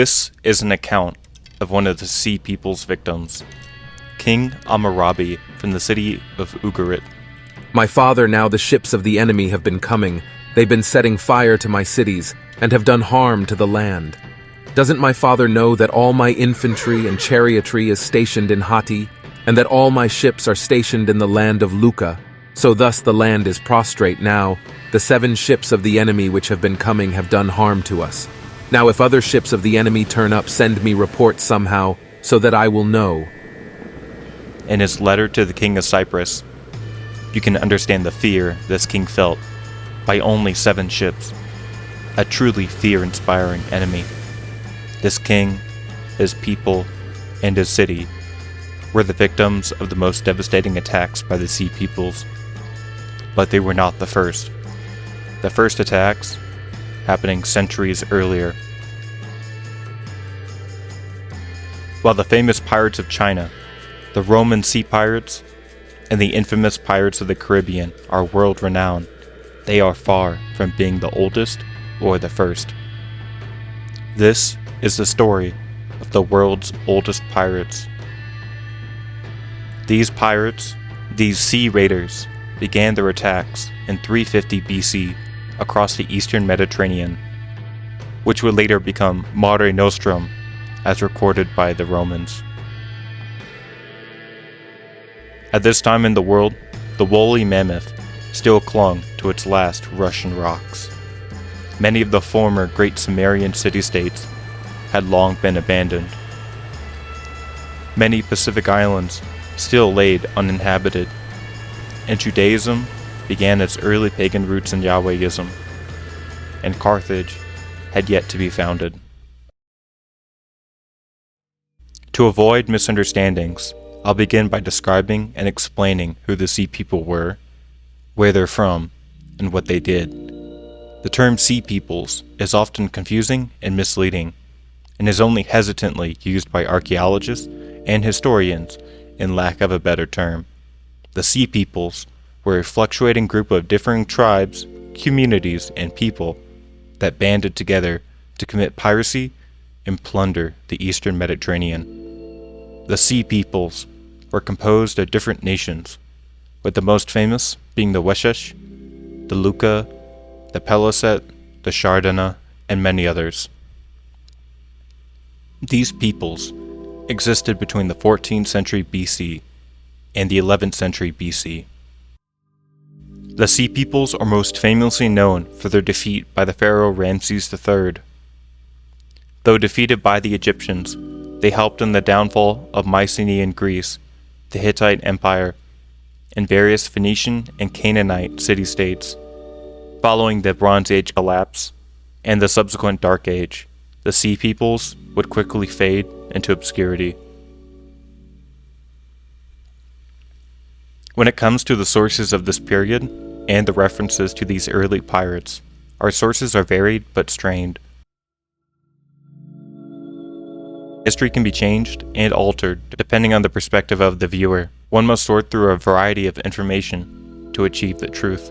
This is an account of one of the Sea People's victims, King Amarabi from the city of Ugarit. My father, now the ships of the enemy have been coming. They've been setting fire to my cities and have done harm to the land. Doesn't my father know that all my infantry and chariotry is stationed in Hatti, and that all my ships are stationed in the land of Lukka? So thus the land is prostrate now. The 7 ships of the enemy which have been coming have done harm to us. Now if other ships of the enemy turn up, send me reports somehow, so that I will know. In his letter to the king of Cyprus, you can understand the fear this king felt by only 7 ships, a truly fear-inspiring enemy. This king, his people, and his city were the victims of the most devastating attacks by the Sea Peoples, but they were not the first. The first attacks happening centuries earlier. While the famous pirates of China, the Roman sea pirates, and the infamous pirates of the Caribbean are world-renowned, they are far from being the oldest or the first. This is the story of the world's oldest pirates. These pirates, these sea raiders, began their attacks in 350 BC across the eastern Mediterranean, which would later become Mare Nostrum, as recorded by the Romans. At this time in the world, the woolly mammoth still clung to its last Russian rocks. Many of the former great Sumerian city-states had long been abandoned. Many Pacific islands still laid uninhabited, and Judaism began its early pagan roots in Yahwehism, and Carthage had yet to be founded. To avoid misunderstandings, I'll begin by describing and explaining who the Sea People were, where they're from, and what they did. The term Sea Peoples is often confusing and misleading, and is only hesitantly used by archaeologists and historians in lack of a better term. The Sea Peoples were a fluctuating group of differing tribes, communities, and people that banded together to commit piracy and plunder the eastern Mediterranean. The Sea Peoples were composed of different nations, with the most famous being the Weshesh, the Lukka, the Peliset, the Sherden, and many others. These peoples existed between the 14th century BC and the 11th century BC. The Sea Peoples are most famously known for their defeat by the pharaoh Ramses III. Though defeated by the Egyptians, they helped in the downfall of Mycenaean Greece, the Hittite Empire, and various Phoenician and Canaanite city-states. Following the Bronze Age collapse and the subsequent Dark Age, the Sea Peoples would quickly fade into obscurity. When it comes to the sources of this period and the references to these early pirates, our sources are varied but strained. History can be changed and altered depending on the perspective of the viewer. One must sort through a variety of information to achieve the truth.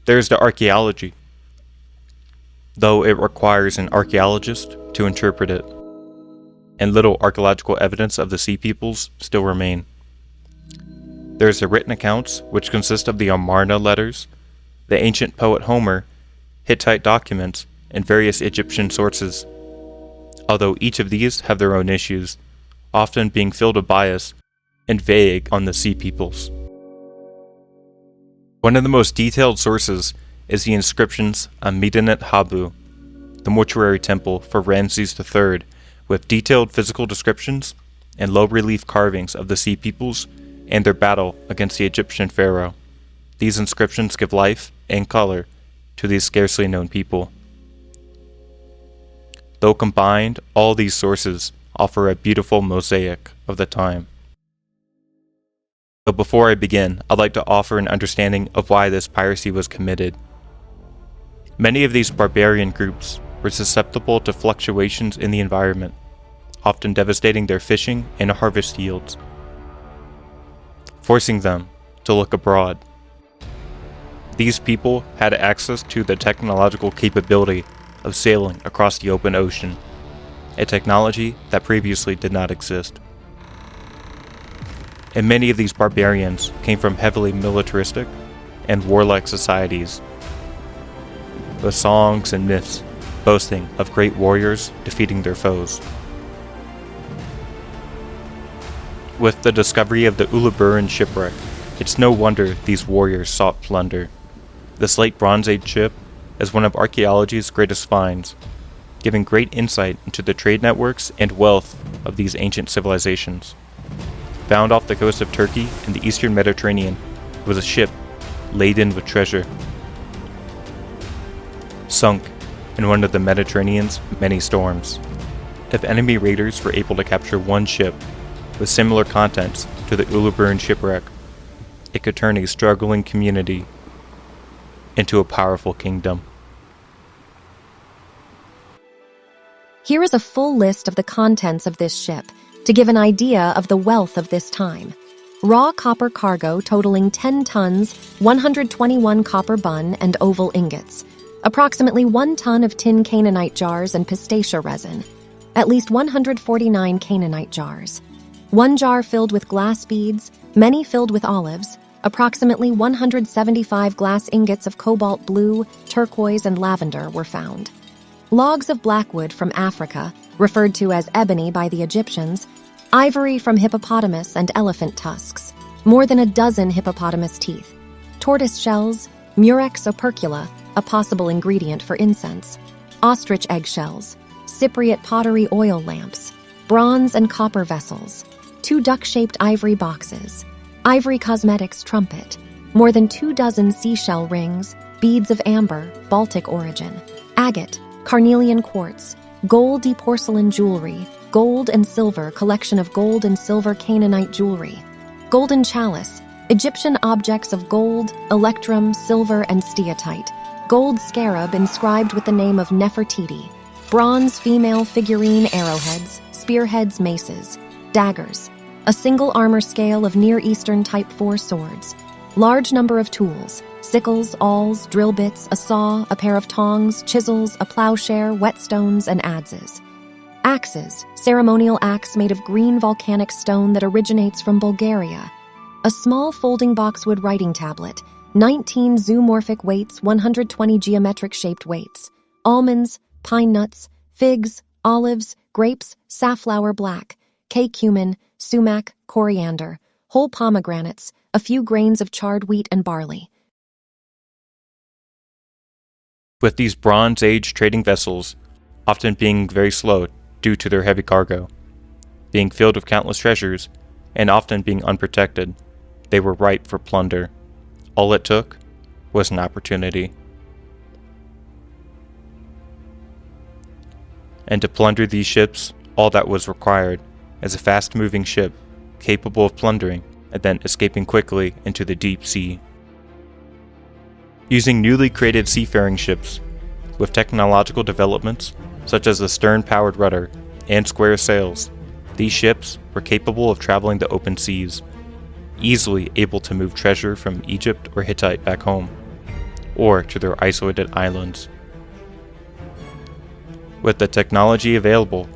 There is the archaeology, though it requires an archaeologist to interpret it, and little archaeological evidence of the Sea Peoples still remain. There is the written accounts, which consist of the Amarna letters, the ancient poet Homer, Hittite documents, and various Egyptian sources, although each of these have their own issues, often being filled with bias and vague on the Sea Peoples. One of the most detailed sources is the inscriptions on Medinet Habu, the mortuary temple for Ramses III, with detailed physical descriptions and low-relief carvings of the Sea Peoples and their battle against the Egyptian pharaoh. These inscriptions give life and color to these scarcely known people. Though combined, all these sources offer a beautiful mosaic of the time. But before I begin, I'd like to offer an understanding of why this piracy was committed. Many of these barbarian groups were susceptible to fluctuations in the environment, often devastating their fishing and harvest yields, forcing them to look abroad. These people had access to the technological capability of sailing across the open ocean, a technology that previously did not exist. And many of these barbarians came from heavily militaristic and warlike societies, with songs and myths boasting of great warriors defeating their foes. With the discovery of the Uluburun shipwreck, it's no wonder these warriors sought plunder. This late Bronze Age ship is one of archaeology's greatest finds, giving great insight into the trade networks and wealth of these ancient civilizations. Found off the coast of Turkey in the eastern Mediterranean, it was a ship laden with treasure, sunk in one of the Mediterranean's many storms. If enemy raiders were able to capture one ship with similar contents to the Uluburun shipwreck, it could turn a struggling community into a powerful kingdom. Here is a full list of the contents of this ship to give an idea of the wealth of this time. Raw copper cargo totaling 10 tons, 121 copper bun and oval ingots, approximately 1 ton of tin Canaanite jars and pistacia resin, at least 149 Canaanite jars, 1 jar filled with glass beads, many filled with olives, approximately 175 glass ingots of cobalt blue, turquoise, and lavender were found. Logs of blackwood from Africa, referred to as ebony by the Egyptians, ivory from hippopotamus and elephant tusks, more than a dozen hippopotamus teeth, tortoise shells, Murex opercula, a possible ingredient for incense, ostrich eggshells, Cypriot pottery oil lamps, bronze and copper vessels, 2 duck-shaped ivory boxes, ivory cosmetics trumpet, more than 2 dozen seashell rings, beads of amber, Baltic origin, agate, carnelian quartz, goldy porcelain jewelry, gold and silver collection of gold and silver Canaanite jewelry, golden chalice, Egyptian objects of gold, electrum, silver, and steatite, gold scarab inscribed with the name of Nefertiti, bronze female figurine arrowheads, spearheads, maces, daggers, a single armor scale of Near Eastern Type 4 swords, large number of tools, sickles, awls, drill bits, a saw, a pair of tongs, chisels, a plowshare, whetstones, and adzes. Axes, ceremonial axe made of green volcanic stone that originates from Bulgaria. A small folding boxwood writing tablet, 19 zoomorphic weights, 120 geometric-shaped weights, almonds, pine nuts, figs, olives, grapes, safflower black, cumin, sumac, coriander, whole pomegranates, a few grains of charred wheat and barley. With these Bronze Age trading vessels often being very slow due to their heavy cargo, being filled with countless treasures, and often being unprotected, they were ripe for plunder. All it took was an opportunity. And to plunder these ships, all that was required is a fast-moving ship capable of plundering and then escaping quickly into the deep sea. Using newly created seafaring ships with technological developments such as the stern-powered rudder and square sails, these ships were capable of traveling the open seas, easily able to move treasure from Egypt or Hittite back home, or to their isolated islands. With the technology available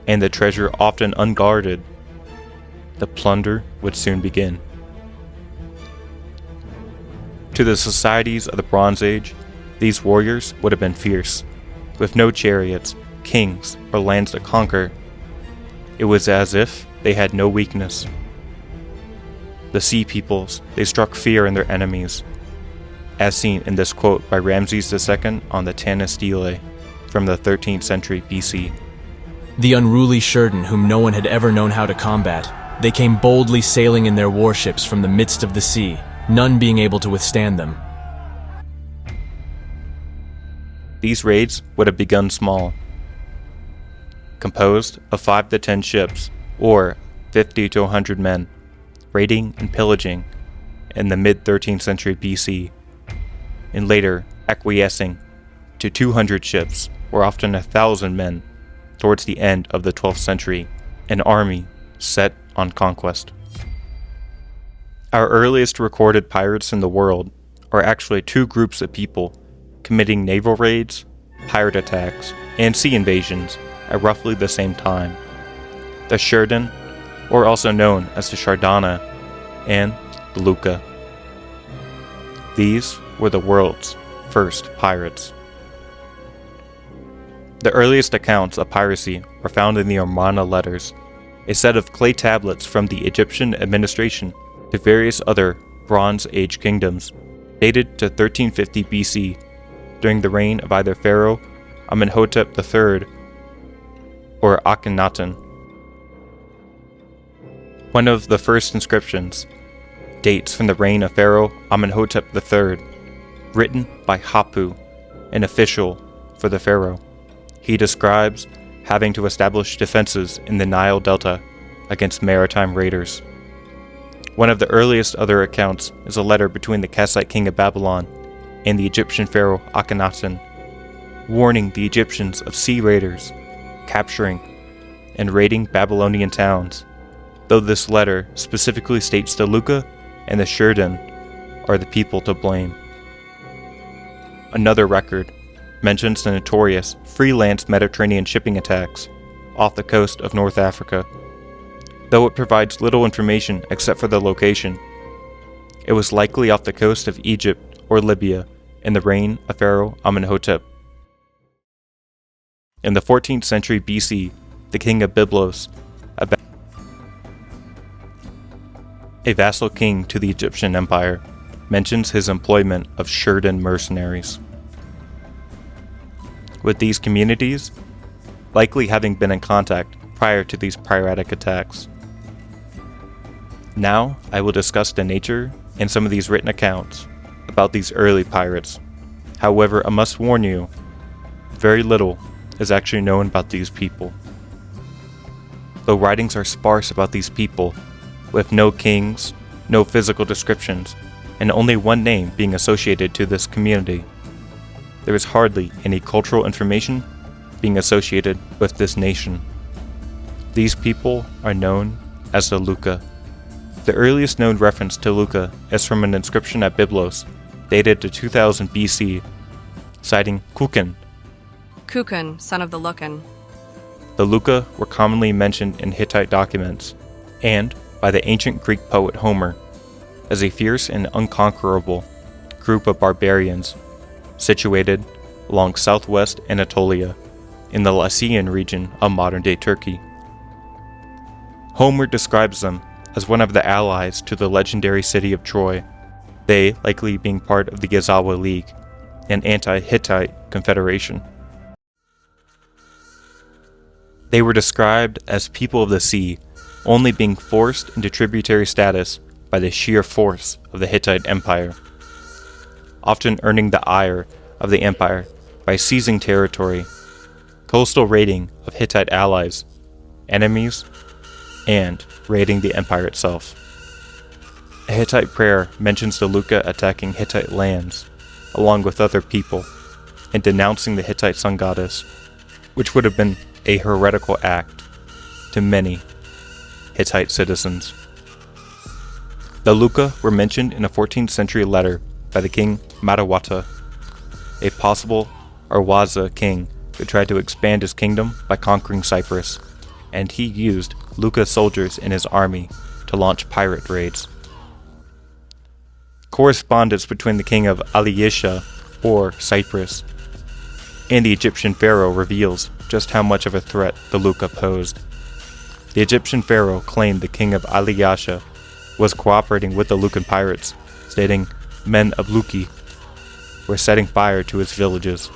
and the treasure often unguarded, the plunder would soon begin. To the societies of the Bronze Age, these warriors would have been fierce, with no chariots, kings, or lands to conquer. It was as if they had no weakness. The sea peoples, they struck fear in their enemies, as seen in this quote by Ramses II on the Tanis Stele from the 13th century BC. The unruly Sherden, whom no one had ever known how to combat, they came boldly sailing in their warships from the midst of the sea, none being able to withstand them. These raids would have begun small, composed of 5 to 10 ships, or 50 to 100 men, raiding and pillaging in the mid-13th century BC, and later acquiescing to 200 ships, or often 1,000 men, towards the end of the 12th century, an army set on conquest. Our earliest recorded pirates in the world are actually 2 groups of people committing naval raids pirate attacks, and sea invasions at roughly the same time. The Sherden, or also known as the Shardana, and the Lukka. These were the world's first pirates. The earliest accounts of piracy are found in the Amarna letters, a set of clay tablets from the Egyptian administration to various other Bronze Age kingdoms, dated to 1350 BC, during the reign of either Pharaoh Amenhotep III or Akhenaten. One of the first inscriptions dates from the reign of Pharaoh Amenhotep III, written by Hapu, an official for the pharaoh. He describes having to establish defenses in the Nile Delta against maritime raiders. One of the earliest other accounts is a letter between the Kassite king of Babylon and the Egyptian pharaoh Akhenaten, warning the Egyptians of sea raiders capturing and raiding Babylonian towns, though this letter specifically states the Lukka and the Sherden are the people to blame. Another record mentions the notorious freelance Mediterranean shipping attacks off the coast of North Africa. Though it provides little information except for the location, it was likely off the coast of Egypt or Libya in the reign of Pharaoh Amenhotep. In the 14th century BC, the king of Byblos, a vassal king to the Egyptian Empire, mentions his employment of Sherden mercenaries. With these communities likely having been in contact prior to these piratic attacks. Now I will discuss the nature and some of these written accounts about these early pirates. However, I must warn you, very little is actually known about these people. Though writings are sparse about these people, with no kings, no physical descriptions, and only one name being associated to this community, there is hardly any cultural information being associated with this nation. These people are known as the Lukka. The earliest known reference to Lukka is from an inscription at Byblos, dated to 2000 BC, citing Kukan. Kukan, son of the Lukkan. The Lukka were commonly mentioned in Hittite documents, and by the ancient Greek poet Homer, as a fierce and unconquerable group of barbarians situated along southwest Anatolia in the Lycian region of modern-day Turkey. Homer describes them as one of the allies to the legendary city of Troy, they likely being part of the Yazawa League, an anti-Hittite confederation. They were described as people of the sea, only being forced into tributary status by the sheer force of the Hittite Empire, often earning the ire of the empire by seizing territory, coastal raiding of Hittite allies, enemies, and raiding the empire itself. A Hittite prayer mentions the Lukka attacking Hittite lands, along with other people, and denouncing the Hittite sun goddess, which would have been a heretical act to many Hittite citizens. The Lukka were mentioned in a 14th century letter by the king Matawata, a possible Arwaza king who tried to expand his kingdom by conquering Cyprus, and he used Lukka soldiers in his army to launch pirate raids. Correspondence between the king of Aliyisha, or Cyprus, and the Egyptian pharaoh reveals just how much of a threat the Lukka posed. The Egyptian pharaoh claimed the king of Aliyasha was cooperating with the Lukkan pirates, stating men of Luki were setting fire to his villages.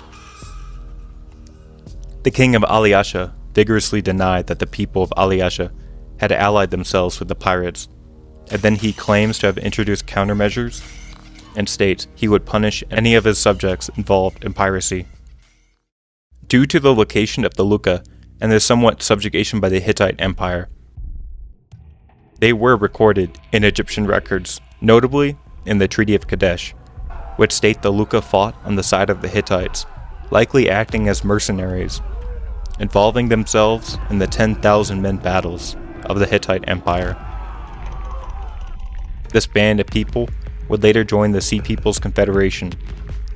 The king of Aliyasha vigorously denied that the people of Aliyasha had allied themselves with the pirates, and then he claims to have introduced countermeasures and states he would punish any of his subjects involved in piracy. Due to the location of the Lukka and their somewhat subjugation by the Hittite Empire, they were recorded in Egyptian records, notably in the Treaty of Kadesh, which state the Lukka fought on the side of the Hittites, likely acting as mercenaries, involving themselves in the 10,000 men battles of the Hittite Empire. This band of people would later join the Sea People's Confederation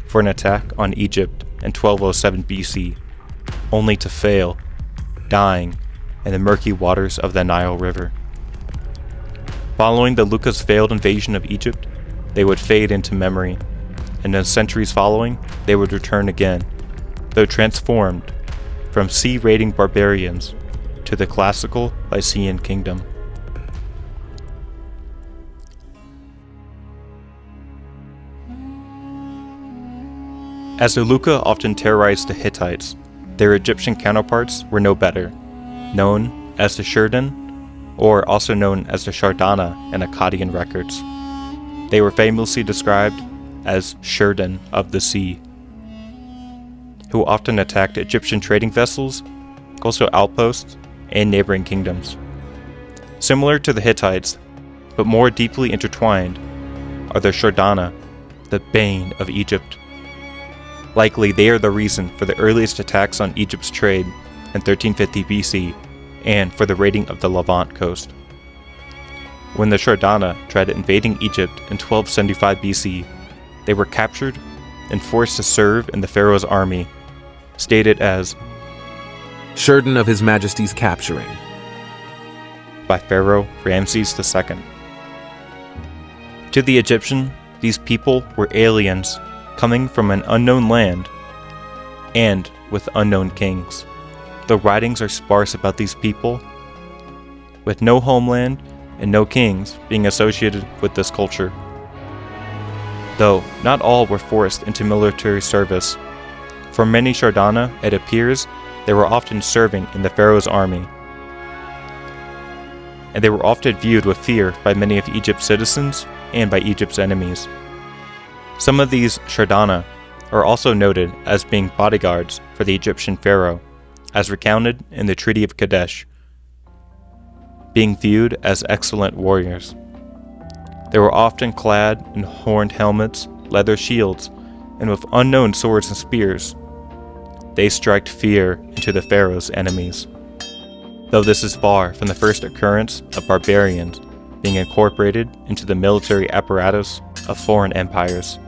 for an attack on Egypt in 1207 BC, only to fail, dying in the murky waters of the Nile River. Following the Lukka's failed invasion of Egypt, they would fade into memory, and in the centuries following, they would return again, though transformed from sea-raiding barbarians to the classical Lycian kingdom. As the Lukka often terrorized the Hittites, their Egyptian counterparts were no better, known as the Sherden, or also known as the Shardana in Akkadian records. They were famously described as Sherden of the sea, who often attacked Egyptian trading vessels, coastal outposts, and neighboring kingdoms. Similar to the Hittites, but more deeply intertwined, are the Shardana, the bane of Egypt. Likely they are the reason for the earliest attacks on Egypt's trade in 1350 BC and for the raiding of the Levant coast. When the Shardana tried invading Egypt in 1275 BC, they were captured and forced to serve in the pharaoh's army, stated as Sherden of His Majesty's capturing. by Pharaoh Ramses II. To the Egyptian, these people were aliens coming from an unknown land and with unknown kings. The writings are sparse about these people, with no homeland and no kings being associated with this culture. Though not all were forced into military service, for many Shardana, it appears they were often serving in the pharaoh's army, and they were often viewed with fear by many of Egypt's citizens and by Egypt's enemies. Some of these Shardana are also noted as being bodyguards for the Egyptian pharaoh, as recounted in the Treaty of Kadesh, being viewed as excellent warriors. They were often clad in horned helmets, leather shields, and with unknown swords and spears. They striked fear into the pharaoh's enemies. Though this is far from the first occurrence of barbarians being incorporated into the military apparatus of foreign empires.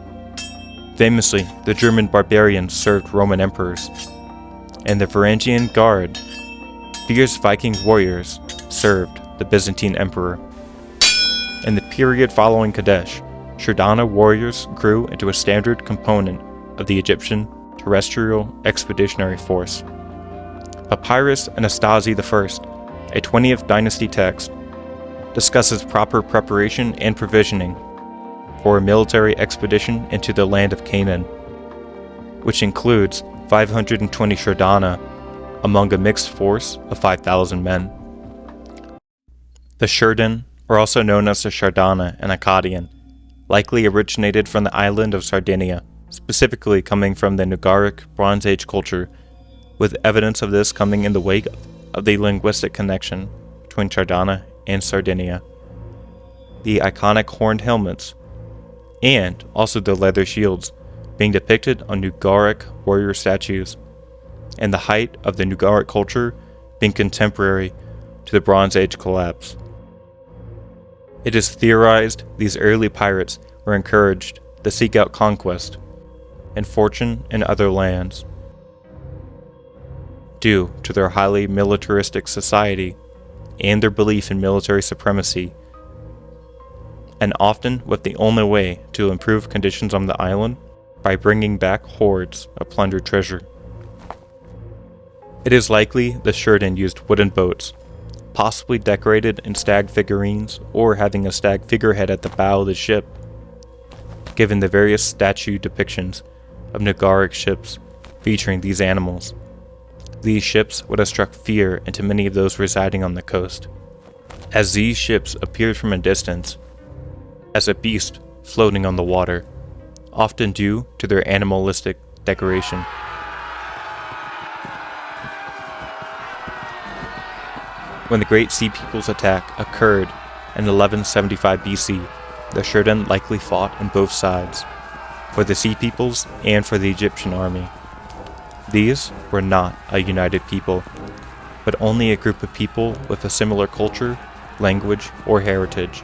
Famously, the German barbarians served Roman emperors, and the Varangian Guard, fierce Viking warriors, served the Byzantine emperor. In the period following Kadesh, Shardana warriors grew into a standard component of the Egyptian terrestrial expeditionary force. Papyrus Anastasi I, a 20th dynasty text, discusses proper preparation and provisioning for a military expedition into the land of Canaan, which includes 520 Shardana among a mixed force of 5,000 men. The Sherden, or also known as the Shardana in Akkadian, likely originated from the island of Sardinia, specifically coming from the Nugaric Bronze Age culture, with evidence of this coming in the wake of the linguistic connection between Shardana and Sardinia. The iconic horned helmets, and also the leather shields, being depicted on Nugaric warrior statues, and the height of the Nugaric culture being contemporary to the Bronze Age collapse. It is theorized these early pirates were encouraged to seek out conquest and fortune in other lands, due to their highly militaristic society and their belief in military supremacy, and often with the only way to improve conditions on the island by bringing back hordes of plundered treasure. It is likely the Sherden used wooden boats, possibly decorated in stag figurines or having a stag figurehead at the bow of the ship, given the various statue depictions of Nugaric ships featuring these animals. These ships would have struck fear into many of those residing on the coast, as these ships appeared from a distance as a beast floating on the water, often due to their animalistic decoration. When the Great Sea People's attack occurred in 1175 BC, the Sherden likely fought on both sides, for the Sea Peoples and for the Egyptian army. These were not a united people, but only a group of people with a similar culture, language, or heritage.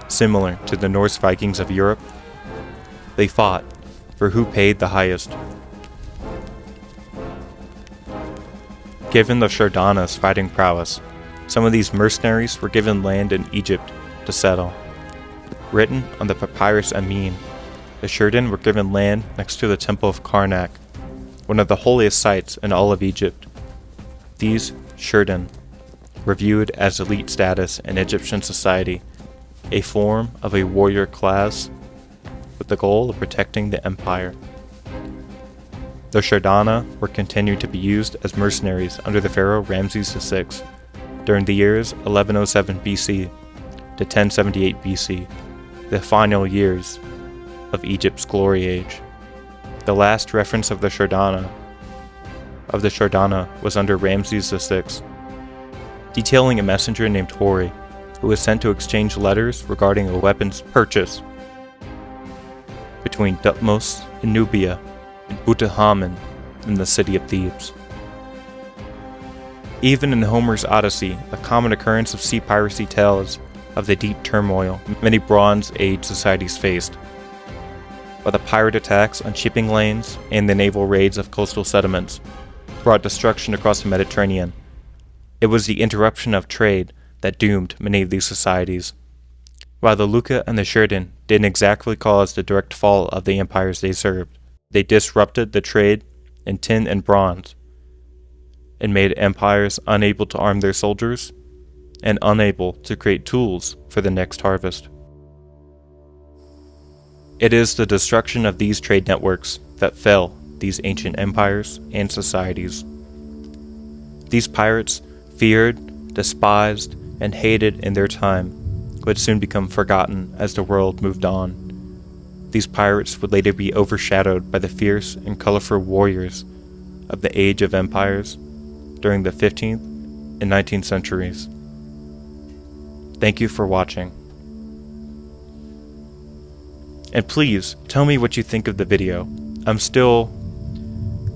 Similar to the Norse Vikings of Europe, they fought for who paid the highest. Given the Sherdanas' fighting prowess, some of these mercenaries were given land in Egypt to settle. Written on the papyrus Amin, the Sherden were given land next to the Temple of Karnak, one of the holiest sites in all of Egypt. These Sherden were viewed as elite status in Egyptian society, a form of a warrior class with the goal of protecting the empire. The Sherdana were continued to be used as mercenaries under the pharaoh Ramses VI during the years 1107 BC to 1078 BC, the final years of Egypt's glory age. The last reference of the Sherdana was under Ramses VI, detailing a messenger named Hori, who was sent to exchange letters regarding a weapons purchase between Thutmose in Nubia and Buta-Hamen in the city of Thebes. Even in Homer's Odyssey, a common occurrence of sea piracy tells of the deep turmoil many Bronze Age societies faced, while the pirate attacks on shipping lanes and the naval raids of coastal settlements brought destruction across the Mediterranean. It was the interruption of trade that doomed many of these societies. While the Lukka and the Sherden didn't exactly cause the direct fall of the empires they served, they disrupted the trade in tin and bronze, and made empires unable to arm their soldiers and unable to create tools for the next harvest. It is the destruction of these trade networks that fell these ancient empires and societies. These pirates, feared, despised, and hated in their time, would soon become forgotten as the world moved on. These pirates would later be overshadowed by the fierce and colorful warriors of the Age of Empires during the 15th and 19th centuries. Thank you for watching. And please, tell me what you think of the video. I'm still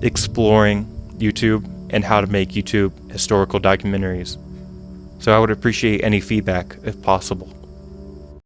exploring YouTube and how to make YouTube historical documentaries, so I would appreciate any feedback if possible.